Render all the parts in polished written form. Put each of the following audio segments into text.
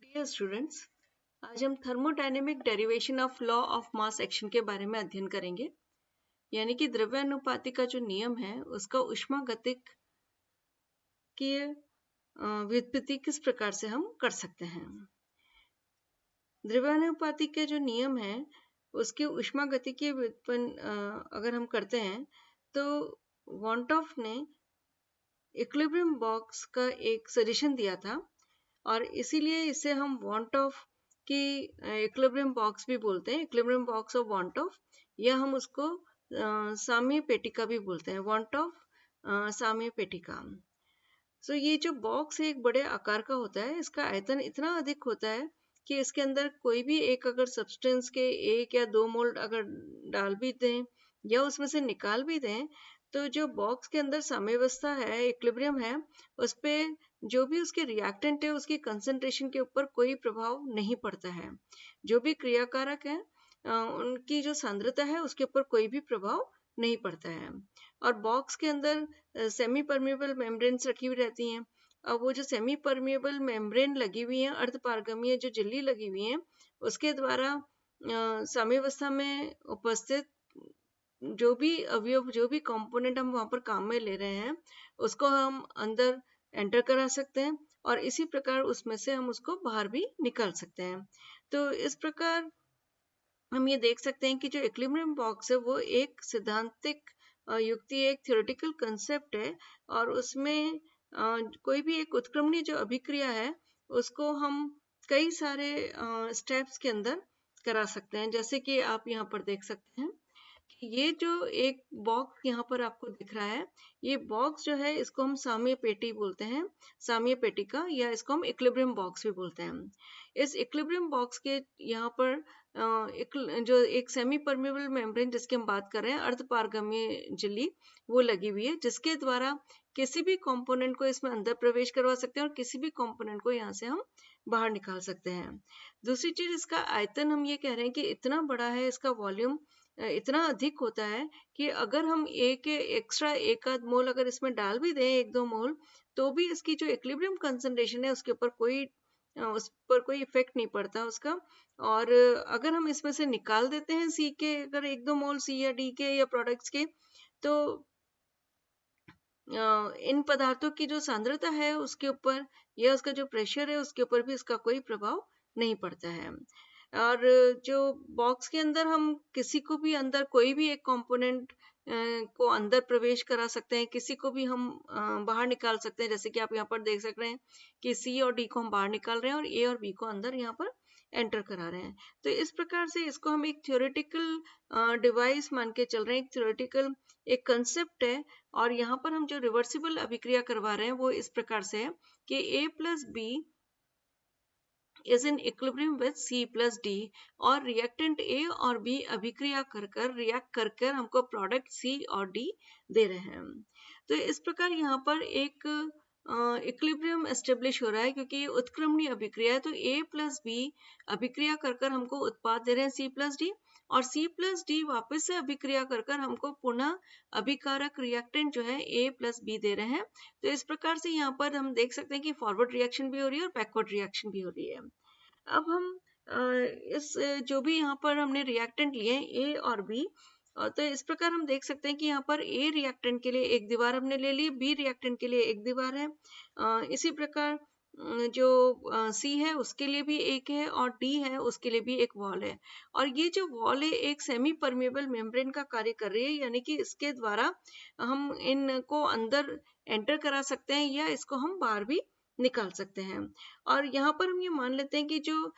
Dear students, आज हम thermodynamic derivation of law of mass action के बारे में अध्ययन करेंगे। यानी कि द्रव्यानुपाती का जो नियम है उसका उष्मागतिक की व्युत्पत्ति किस प्रकार से हम कर सकते हैं। द्रव्यानुपाती के जो नियम है उसके उष्मागतिकीय व्युत्पन्न अगर हम करते हैं तो वॉन्टॉफ ने इक्विलिब्रियम बॉक्स का एक सजेशन दिया था और इसीलिए इसे हम वॉन्टॉफ की इक्विलिब्रियम बॉक्स भी बोलते हैं, इक्विलिब्रियम बॉक्स ऑफ वॉन्टॉफ, या हम उसको साम्य पेटिका भी बोलते हैं, वॉन्टॉफ साम्य पेटिका। सो ये जो बॉक्स है एक बड़े आकार का होता है, इसका आयतन इतना अधिक होता है कि इसके अंदर कोई भी एक अगर सब्सटेंस के 1 या 2 मोल अगर डाल भी दें या उसमें से निकाल भी दें तो जो बॉक्स के अंदर साम्यावस्था है, इक्विलिब्रियम है, उस पे जो भी उसके रिएक्टेंट है उसकी कंसंट्रेशन के ऊपर कोई प्रभाव नहीं पड़ता है। जो भी क्रियाकारक है उनकी जो सांद्रता है उसके ऊपर कोई भी प्रभाव नहीं पड़ता है। और बॉक्स के अंदर सेमी परमेबल मेम्ब्रेन्स रखी हुई रहती हैं। अब वो जो सेमी परमेबल मेम्ब्रेन लगी हुई है, अर्धपारगम्य जो झिल्ली लगी हुई है, उसके द्वारा साम्यावस्था में उपस्थित जो भी अवयव, जो भी कंपोनेंट हम वहां पर काम में ले रहे हैं उसको हम अंदर एंटर करा सकते हैं और इसी प्रकार उसमें से हम उसको बाहर भी निकाल सकते हैं। तो इस प्रकार हम ये देख सकते हैं कि जो इक्विलिब्रियम बॉक्स है वो एक सिद्धांतिक युक्ति, एक थ्योरेटिकल कंसेप्ट है और उसमें कोई भी एक उत्क्रमणीय जो अभिक्रिया है उसको हम कई सारे स्टेप्स के अंदर करा सकते हैं। जैसे कि आप यहाँ पर देख सकते हैं कि ये जो एक बॉक्स यहाँ पर आपको दिख रहा है, ये बॉक्स जो है इसको हम साम्य पेटी बोलते हैं, साम्य पेटिका, या इसको हम इक्विलिब्रियम बॉक्स भी बोलते हैं। इस इक्विलिब्रियम बॉक्स के यहाँ पर जो एक सेमी परमेबल मेम्ब्रेन जिसकी हम बात कर रहे हैं, अर्धपारगम्य झिल्ली, वो लगी हुई है जिसके द्वारा किसी भी कंपोनेंट को इसमें अंदर प्रवेश करवा सकते हैं और किसी भी कंपोनेंट को यहाँ से हम बाहर निकाल सकते हैं। दूसरी चीज, इसका आयतन हम ये कह रहे हैं कि इतना बड़ा है, इसका वॉल्यूम इतना अधिक होता है कि अगर हम एक एक्स्ट्रा एक आध मोल अगर इसमें डाल भी दें, 1-2 मोल, तो भी इसकी जो इक्विलिब्रियम कंसंट्रेशन है उसके ऊपर उस पर कोई इफेक्ट नहीं पड़ता उसका। और अगर हम इसमें से निकाल देते हैं सी के अगर 1-2 मोल सी या डी के या प्रोडक्ट्स के, तो इन पदार्थों की जो सांद्रता है उसके ऊपर या उसका जो प्रेशर है उसके ऊपर भी इसका कोई प्रभाव नहीं पड़ता है। और जो बॉक्स के अंदर हम किसी को भी अंदर कोई भी एक कंपोनेंट को अंदर प्रवेश करा सकते हैं, किसी को भी हम बाहर निकाल सकते हैं। जैसे कि आप यहाँ पर देख सकते हैं कि सी और डी को हम बाहर निकाल रहे हैं और ए और बी को अंदर यहाँ पर एंटर करा रहे हैं। तो इस प्रकार से इसको हम एक थ्योरेटिकल डिवाइस मान के चल रहे हैं, एक थ्योरेटिकल एक कंसेप्ट है। और यहाँ पर हम जो रिवर्सिबल अभिक्रिया करवा रहे हैं वो इस प्रकार से है कि A plus B is in equilibrium with C plus D और रिएक्टेंट A और B अभिक्रिया कर रिएक्ट कर हमको प्रोडक्ट C और D दे रहे हैं। तो इस प्रकार यहाँ पर एक इक्विलिब्रियम एस्टेब्लिश हो रहा है क्योंकि ये उत्क्रमणीय अभिक्रिया है। तो A plus B अभिक्रिया कर हमको उत्पाद दे रहे हैं C plus D और C plus D वापस से अभिक्रिया कर हमको पुनः अभिकारक रिएक्टेंट जो है A plus B दे रहे हैं। तो इस प्रकार से यहाँ पर हम देख सकते हैं कि फॉरवर्ड रिएक्शन भी हो रही है और बैकवर्ड रिएक्शन भी हो रही है। अब हम इस जो भी यहाँ पर हमने रिएक्टेंट लिए हैं A और B, तो इस प्रकार हम देख सकते हैं कि यहाँ पर A रिएक्टेंट के लिए एक दीवार हमने ले ली, B रिएक्टेंट के लिए एक दीवार है। इसी प्रकार जो C है उसके लिए भी एक है और D है उसके लिए भी एक वॉल है। और ये जो वॉल है एक सेमी परमेबल मेम्ब्रेन का कार्य कर रही है, यानी कि इसके द्वारा हम इनको अंदर एंटर करा सकते हैं या इसको हम बाहर भी निकाल सकते हैं। और यहाँ पर हम ये मान लेते हैं कि जो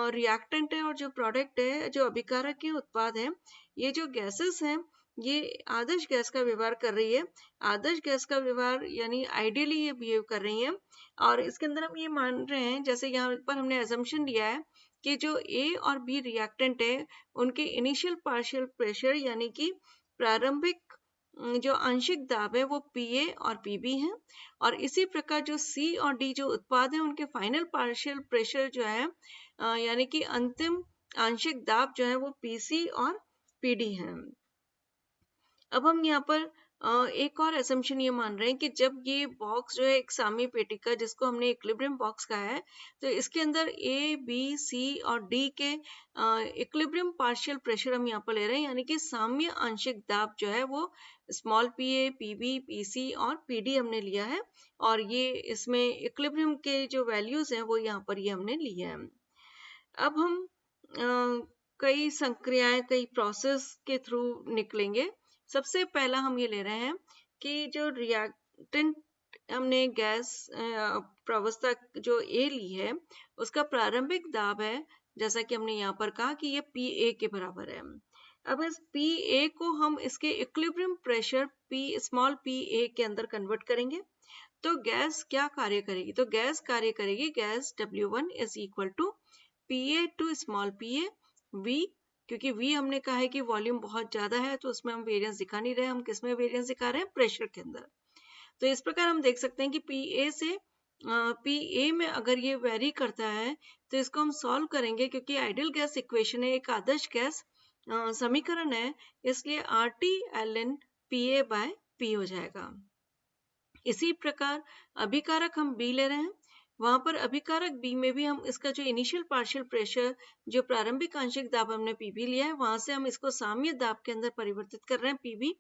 रिएक्टेंट है और जो प्रोडक्ट है, जो अभिकारक के उत्पाद है, ये जो गैसेस हैं ये आदर्श गैस का व्यवहार कर रही है। आदर्श गैस का व्यवहार यानी आइडियली ये बिहेव कर रही है। और इसके अंदर हम ये मान रहे हैं, जैसे यहाँ पर हमने अजम्पशन लिया है कि जो A और B रिएक्टेंट है उनके इनिशियल पार्शियल प्रेशर यानी कि प्रारंभिक जो आंशिक दाब है वो PA और PB है। और इसी प्रकार जो C और D जो उत्पाद है उनके फाइनल पार्शियल प्रेशर जो है यानी कि अंतिम आंशिक दाब जो है वो PC और PD है। अब हम यहाँ पर एक और असम्पशन ये मान रहे हैं कि जब ये बॉक्स जो है एक साम्य पेटी का, जिसको हमने इक्विलिब्रियम बॉक्स कहा है, तो इसके अंदर ए बी सी और डी के इक्विलिब्रियम पार्शियल प्रेशर हम यहाँ पर ले रहे हैं, यानी कि साम्य आंशिक दाब जो है वो small P A, P B, P C और पी डी हमने लिया है, और ये इसमें इक्विलिब्रियम के जो वैल्यूज हैं वो यहाँ पर ये हमने लिए हैं। अब हम कई संक्रियाएं, कई प्रोसेस के थ्रू निकलेंगे। सबसे पहला हम ये ले रहे हैं कि जो रिएक्टेंट हमने गैस प्रावस्था जो ए ली है, उसका प्रारंभिक दाब है, जैसा कि हमने यहाँ पर कहा कि ये पी ए के बराबर है। अब इस पी ए को हम इसके equilibrium pressure P small P ए के अंदर कन्वर्ट करेंगे। तो गैस क्या कार्य करेगी? तो गैस कार्य करेगी, gas W1 is equal to PA to small PA V, क्योंकि V हमने कहा है कि वॉल्यूम बहुत ज्यादा है, तो उसमें हम वेरिएंस दिखा नहीं रहे, हम किसमें वेरिएंस दिखा रहे हैं? प्रेशर के अंदर। तो इस प्रकार हम देख सकते हैं कि PA से PA में अगर ये वेरी करता है तो इसको हम सॉल्व करेंगे, क्योंकि आइडियल गैस इक्वेशन है, एक आदर्श गैस समीकरण है, इसलिए RT ln PA by P हो जाएगा। इसी प्रकार अभिकारक हम B ले रहे हैं, वहां पर अभिकारक B में भी हम इसका जो इनिशियल पार्शियल प्रेशर, जो प्रारंभिक आंशिक दाब हमने PB लिया है, वहां से हम इसको साम्य दाब के अंदर परिवर्तित कर रहे हैं PB।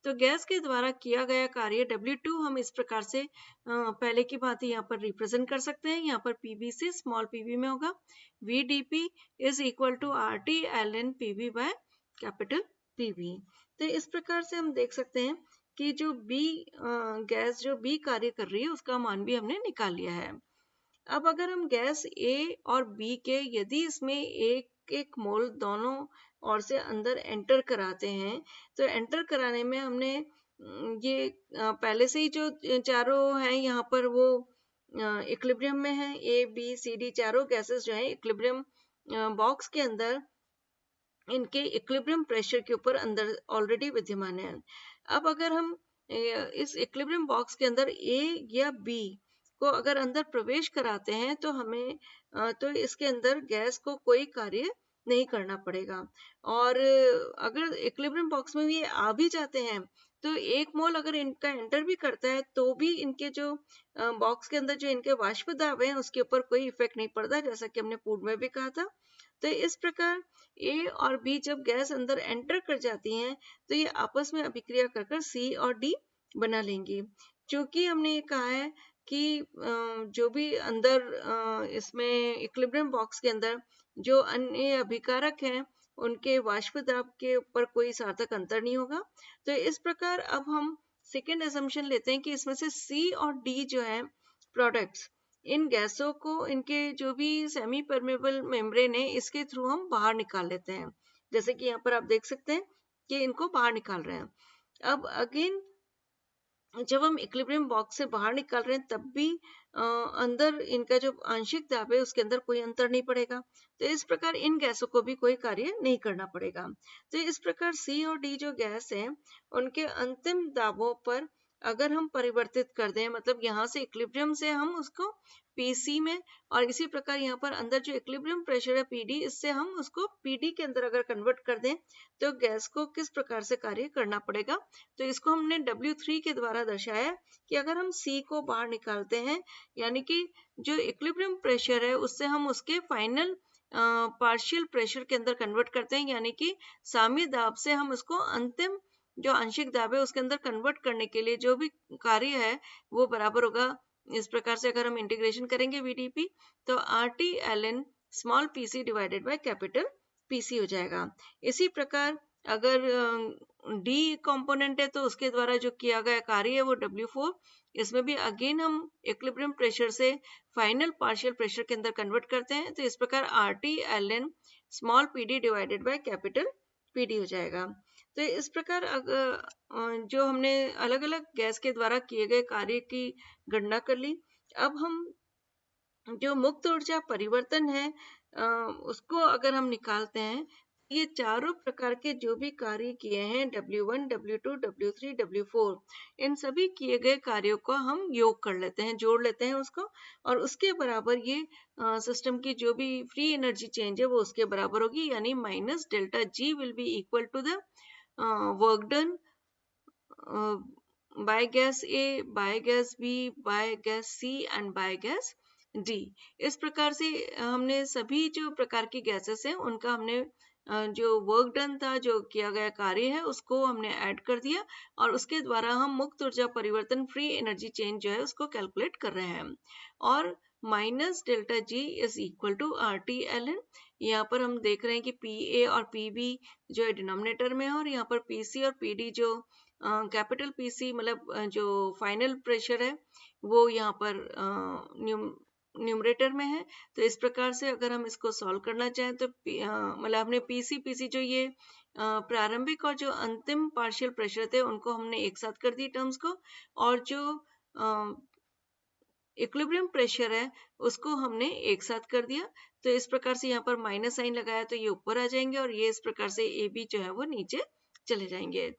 तो गैस के द्वारा किया गया कार्य W2 हम इस प्रकार से पहले की भांति यहाँ पर रिप्रेजेंट कर सकते हैं। यहाँ पर PB से स्मॉल PB में होगा VDP is equal to RT ln PB by capital PB। तो इस प्रकार से हम देख सकते हैं कि जो गैस जो B कार्य कर रही है, उसका मान भी हमने निकाल लिया है। अब अगर हम गैस A और B के यदि इसमें एक एक मोल दोनों ओर से अंदर एंटर कराते हैं, तो एंटर कराने में हमने ये पहले से ही जो चारों हैं यहाँ पर वो इक्विलिब्रियम में है, A B C D चारों गैसेस जो है इक्विलिब्रियम बॉक्स के अंदर इनके इक्विलिब्रियम प्रेशर के ऊपर अंदर ऑलरेडी विद्यमान है। अब अगर हम इस इक्विलिब्रियम बॉक्स के अंदर A या B को अगर अंदर प्रवेश कराते हैं, तो हमें तो इसके अंदर गैस को कोई कार्य नहीं करना पड़ेगा। और अगर इक्विलिब्रियम बॉक्स में ये आ भी जाते हैं, तो एक मोल अगर इनका एंटर भी करता है, तो भी इनके जो बॉक्स के अंदर जो इनके वाष्प दाब है, उसके ऊपर कोई इफेक्ट नहीं पड़ता, जैसा कि हमने पूर्व में भी कहा था। तो इस प्रकार A और B जब गैस अंदर एंटर कर जाती हैं, तो ये आपस में अभिक्रिया कर कर C और D बना लेंगी। क्योंकि हमने ये कहा है कि जो भी अंदर इसमें इक्विलिब्रियम बॉक्स के अंदर जो अन्य अभिकारक हैं, उनके वाष्प दाब के ऊपर कोई सार्थक अंतर नहीं होगा। तो इस प्रकार अब हम सेकेंड असम्पशन लेते हैं कि इसमें से C और D जो है प्रोडक्ट्स, इन गैसों को इनके जो भी सेमी परमेबल मेम्ब्रेन है, इसके थ्रू हम बाहर निकाल लेते हैं, जैसे कि यहाँ पर आप देख सकते हैं कि इनको बाहर निकाल रहे हैं। अब अगेन जब हम इक्विलिब्रियम बॉक्स से बाहर निकाल रहे हैं, तब भी अंदर इनका जो आंशिक दाब है, उसके अंदर कोई अंतर नहीं पड़ेगा। तो इस प्रकार इन गैसों को भी कोई कार्य नहीं करना पड़ेगा। तो इस प्रकार C और D जो गैस है, उनके अंतिम दाबों पर अगर हम परिवर्तित कर दें, मतलब यहाँ से इक्विलिब्रियम से हम उसको PC में, और इसी प्रकार यहाँ पर अंदर जो इक्विलिब्रियम प्रेशर है PD, इससे हम उसको PD के अंदर अगर कन्वर्ट कर दें, तो गैस को किस प्रकार से कार्य करना पड़ेगा। तो इसको हमने W3 के द्वारा दर्शाया कि अगर हम C को बाहर निकालते हैं, यानी कि जो इक्विलिब्रियम प्रेशर है, उससे हम उसके फाइनल पार्शियल प्रेशर के अंदर कन्वर्ट करते हैं, यानी कि साम्य दाब से हम उसको अंतिम जो आंशिक दाब है उसके अंदर कन्वर्ट करने के लिए जो भी कार्य है वो बराबर होगा। इस प्रकार से अगर हम इंटीग्रेशन करेंगे VDP, तो RT ln small PC divided by capital PC हो जाएगा। इसी प्रकार अगर D कंपोनेंट है, तो उसके द्वारा जो किया गया कार्य है वो W4, इसमें भी अगेन हम इक्विलिब्रियम प्रेशर से फाइनल पार्शियल प्रेशर के अंदर कन्वर्ट करते हैं। तो इस प्रकार RT ln small PD divided by capital PD हो जाएगा। तो इस प्रकार जो हमने अलग अलग गैस के द्वारा किए गए कार्य की गणना कर ली। अब हम जो मुक्त ऊर्जा परिवर्तन है, उसको अगर हम निकालते हैं, ये चारों प्रकार के जो भी कार्य किए हैं, W1, W2, W3, W4, इन सभी किए गए कार्यों को हम योग कर लेते हैं, जोड़ लेते हैं उसको, और उसके बराबर ये सिस्टम की जो भी फ्री एनर्जी चेंज है वो उसके बराबर होगी, यानी minus delta G will be equal to the work done by gas A, by gas B, by gas C and by gas D. इस प्रकार से हमने सभी जो प्रकार की गैसेस हैं उनका हमने जो वर्क डन था, जो किया गया कार्य है, उसको हमने ऐड कर दिया और उसके द्वारा हम मुक्त ऊर्जा परिवर्तन फ्री एनर्जी चेंज जो है उसको कैलकुलेट कर रहे हैं। और minus delta G is equal to R T L N. यहाँ पर हम देख रहे हैं कि पी ए और पी बी जो है डिनोमिनेटर में है और यहाँ पर पी सी और पी डी जो कैपिटल पी सी मतलब जो फाइनल प्रेशर है वो यहाँ पर न्यूमरेटर में है। तो इस प्रकार से अगर हम इसको सॉल्व करना चाहें तो मतलब हमने पीसी जो ये प्रारंभिक और जो अंतिम पार्शियल प्रेशर थे उनको हमने एक साथ कर दी टर्म्स को, और जो इक्विलिब्रियम प्रेशर है उसको हमने एक साथ कर दिया। तो इस प्रकार से यहाँ पर माइनस साइन लगाया तो ये ऊपर आ जाएंगे और ये इस प्रकार से ए बी जो है वो नीचे चले जाएंगे।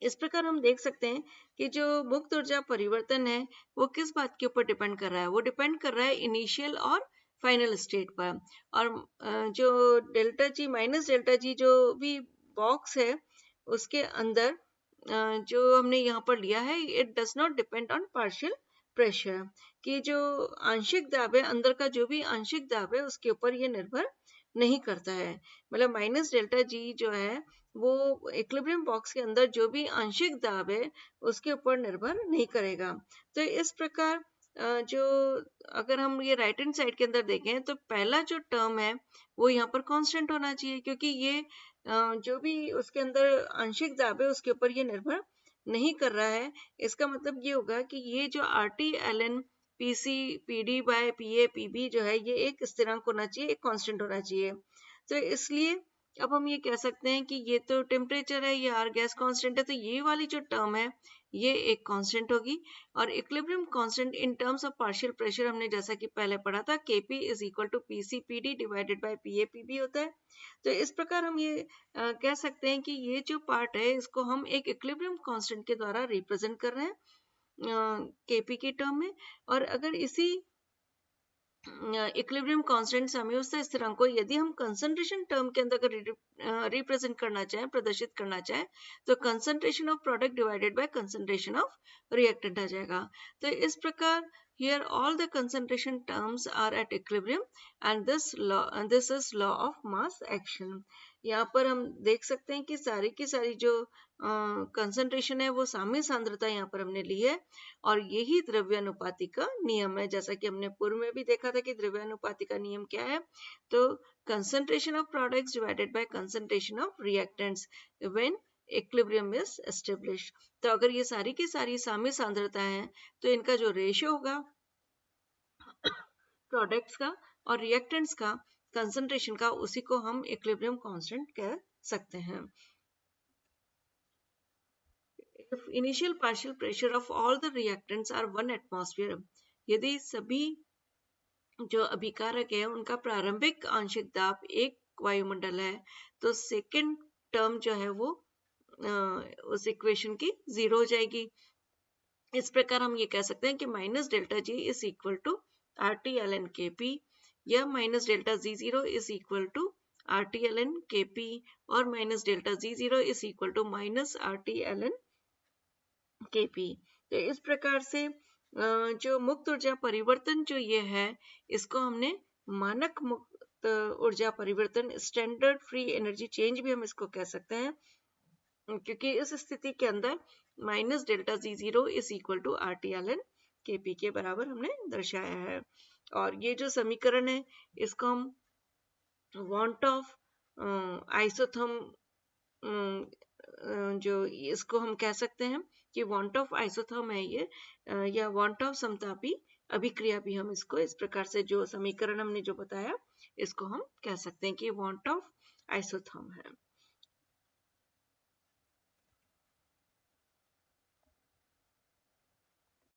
इस प्रकार हम देख सकते हैं कि जो मुक्त ऊर्जा परिवर्तन है वो किस बात के ऊपर डिपेंड कर रहा है। वो डिपेंड कर रहा है इनिशियल और फाइनल स्टेट पर। और जो डेल्टा जी माइनस डेल्टा जी जो भी बॉक्स है उसके अंदर जो हमने यहाँ पर लिया है, it does not depend on partial pressure, कि जो आंशिक दाब है अंदर का जो भी आंशिक दाब है उसके ऊपर ये निर्भर नहीं करता है। मतलब माइनस डेल्टा जी जो है वो इक्विलिब्रियम बॉक्स के अंदर जो भी आंशिक दाब है उसके ऊपर निर्भर नहीं करेगा। तो इस प्रकार जो अगर हम ये राइट हैंड साइड के अंदर देखें तो पहला जो टर्म है वो यहाँ पर कांस्टेंट होना चाहिए, क्योंकि ये जो भी उसके अंदर आंशिक दाब है उसके ऊपर ये निर्भर नहीं कर रहा है। इसका मतलब ये होगा कि ये जो R T L N P C P D by P A P B जो है ये एक स्थिरांक होना चाहिए, एक कांस्टेंट होना चाहिए। तो इसलिए अब हम ये कह सकते हैं कि ये तो टेम्परेचर है, ये आर गैस कांस्टेंट है, तो ये वाली जो टर्म है ये एक कांस्टेंट होगी। और equilibrium constant in terms of partial pressure हमने जैसा कि पहले पढ़ा था Kp is equal to P C P D divided by P A P B होता है। तो इस प्रकार हम ये कह सकते हैं कि ये जो पार्ट है इसको हम एक इक्विलिब्रियम कांस्टेंट के द्वारा रिप्रेजेंट कर रहे हैं Kp की टर्म में। और अगर इसी इक्विलिब्रियम कांस्टेंट समयोस्ता स्थिरांक को यदि हम कंसंट्रेशन टर्म के अंदर अगर रिप्रेजेंट करना चाहें, प्रदर्शित करना चाहें, तो concentration of product divided by concentration of reactant आ जाएगा। तो इस प्रकार here all the concentration terms are at equilibrium and this is law of mass action। यहाँ पर हम देख सकते हैं कि सारी की सारी जो कंसंट्रेशन है वो साम्य सांद्रता यहाँ पर हमने ली है और यही द्रव्यानुपाती का नियम है। जैसा कि हमने पूर्व में भी देखा था कि द्रव्यानुपाती का नियम क्या है, तो concentration of products divided by concentration of reactants when equilibrium is established. तो अगर ये सारी की सारी साम्य सांद्रता है तो इनका जो रेशियो होगा प्रोडक्ट्स का और रिएक्टेंट्स का कंसंट्रेशन का, उसी को हम इक्विलिब्रियम कांस्टेंट कह सकते हैं। If initial partial pressure of all the reactants are 1 atmosphere, यदि सभी जो अभिकारक है उनका प्रारंभिक आंशिक दाब एक वायुमंडल है, तो सेकंड टर्म जो है वो उस इक्वेशन की 0 हो जाएगी। इस प्रकार हम ये कह सकते हैं कि minus delta G is equal to R T L N K P, या minus delta G zero is equal to R T L N K P, और minus delta G zero is equal to minus R T L N K P. तो इस प्रकार से जो मुक्त ऊर्जा परिवर्तन जो ये है इसको हमने मानक मुक्त ऊर्जा परिवर्तन, स्टैंडर्ड फ्री एनर्जी चेंज भी हम इसको कह सकते हैं, क्योंकि इस स्थिति के अंदर minus delta G zero is equal to R T L N K P के बराबर हमने दर्शाया है। और ये जो समीकरण है इसको हम वांट ऑफ आइसोथर्म जो इसको हम कह सकते हैं कि वांट ऑफ आइसोथर्म है ये, या वांट ऑफ समतापी अभिक्रिया भी हम इसको इस प्रकार से जो समीकरण हमने जो बताया इसको हम कह सकते हैं कि वांट ऑफ आइसोथर्म है।